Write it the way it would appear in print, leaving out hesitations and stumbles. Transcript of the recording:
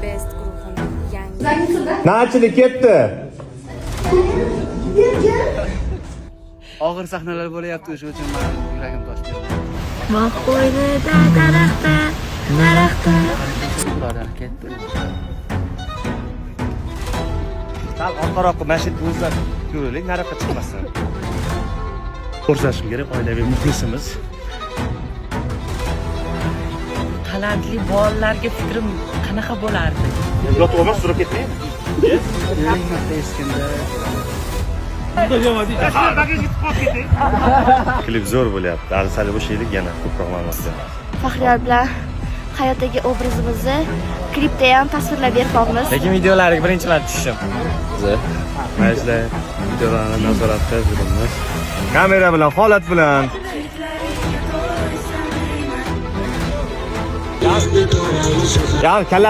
Best guruhining yangi Nachilik ketdi. Og'ir sahnalar bo'layapti, o'sha uchun men yuragim tosh berdi. Moq qo'ynida daraxtda. Birodar ketdi. Sal orqaroqqa mashina o'zlab ko'raylik, nariyoqqa chiqmasdan. Ko'rsatishim kerak, oilaviy muxlisimiz. Talantli bolalarga fikrim qanaqa bo'lardi? Yotib olmas, surib ketmaydi. Eng marta eskanda. Klip zo'r bo'lyapti. Sal bo'shaylik yana ko'proq ma'nosida. Faxriyor bilan hayotdagi obrazimizni klipda ham tasvirlab bermoqmiz. Lekin videolariga birinchi marta tushdim. Mayli, videolarni nazorat qilib yuribmiz. Kamera bilan, holat bilan. Ya kalla